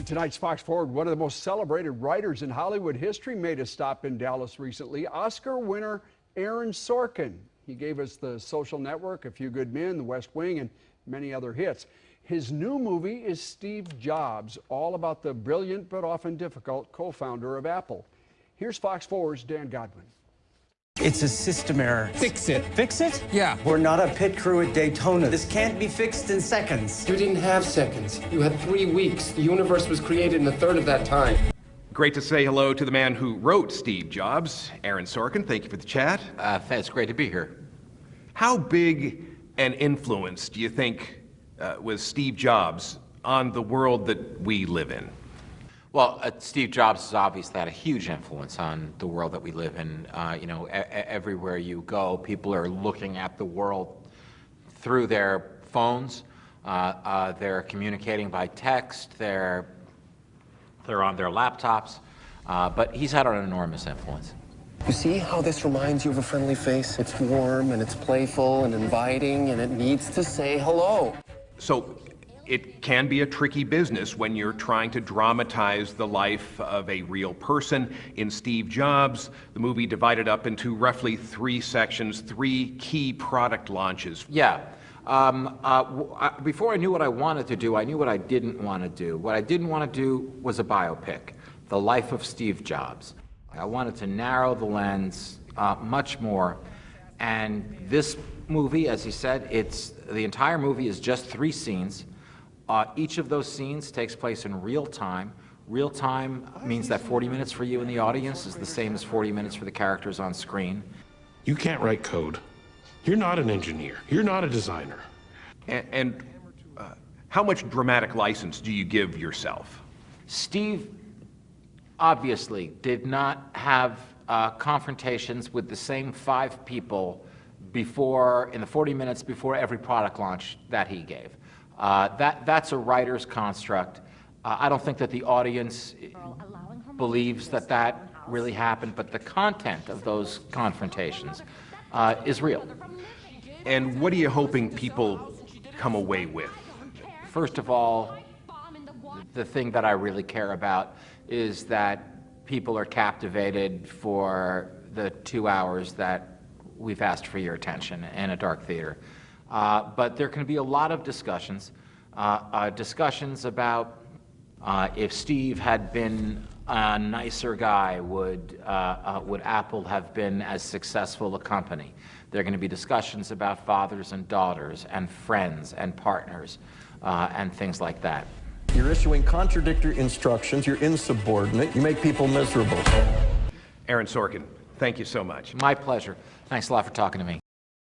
Tonight's Fox Forward, one of the most celebrated writers in Hollywood history, made a stop in Dallas recently. Oscar winner Aaron Sorkin. He gave us The Social Network, A Few Good Men, The West Wing, and many other hits. His new movie is Steve Jobs, all about the brilliant but often difficult co-founder of Apple. Here's Fox Forward's Dan Godwin. It's a system error. Fix it. Fix it? Yeah. We're not a pit crew at Daytona. This can't be fixed in seconds. You didn't have seconds. You had 3 weeks. The universe was created in a third of that time. Great to say hello to the man who wrote Steve Jobs, Aaron Sorkin. Thank you for the chat. It's great to be here. How big an influence do you think was Steve Jobs on the world that we live in? Well, Steve Jobs has obviously had a huge influence on the world that we live in. Everywhere you go, people are looking at the world through their phones. They're communicating by text. They're on their laptops. But he's had an enormous influence. You see how this reminds you of a friendly face? It's warm and it's playful and inviting and it needs to say hello. So it can be a tricky business when you're trying to dramatize the life of a real person. In Steve Jobs, the movie divided up into roughly 3 sections, 3 key product launches. Yeah. Before I knew what I wanted to do, I knew what I didn't want to do. What I didn't want to do was a biopic, The Life of Steve Jobs. I wanted to narrow the lens much more. And this movie, as he said, the entire movie is just 3 scenes. Each of those scenes takes place in real time. Real time means that 40 minutes for you in the audience is the same as 40 minutes for the characters on screen. You can't write code. You're not an engineer. You're not a designer. And how much dramatic license do you give yourself? Steve obviously did not have confrontations with the same 5 people in the 40 minutes before every product launch that he gave. That's a writer's construct. I don't think that the audience believes that that really happened, but the content of those confrontations is real. And what are you hoping people come away with? First of all, the thing that I really care about is that people are captivated for the 2 hours that we've asked for your attention in a dark theater. But there can be a lot of discussions about if Steve had been a nicer guy, would Apple have been as successful a company? There are going to be discussions about fathers and daughters and friends and partners and things like that. You're issuing contradictory instructions, you're insubordinate, you make people miserable. Aaron Sorkin, thank you so much. My pleasure. Thanks a lot for talking to me.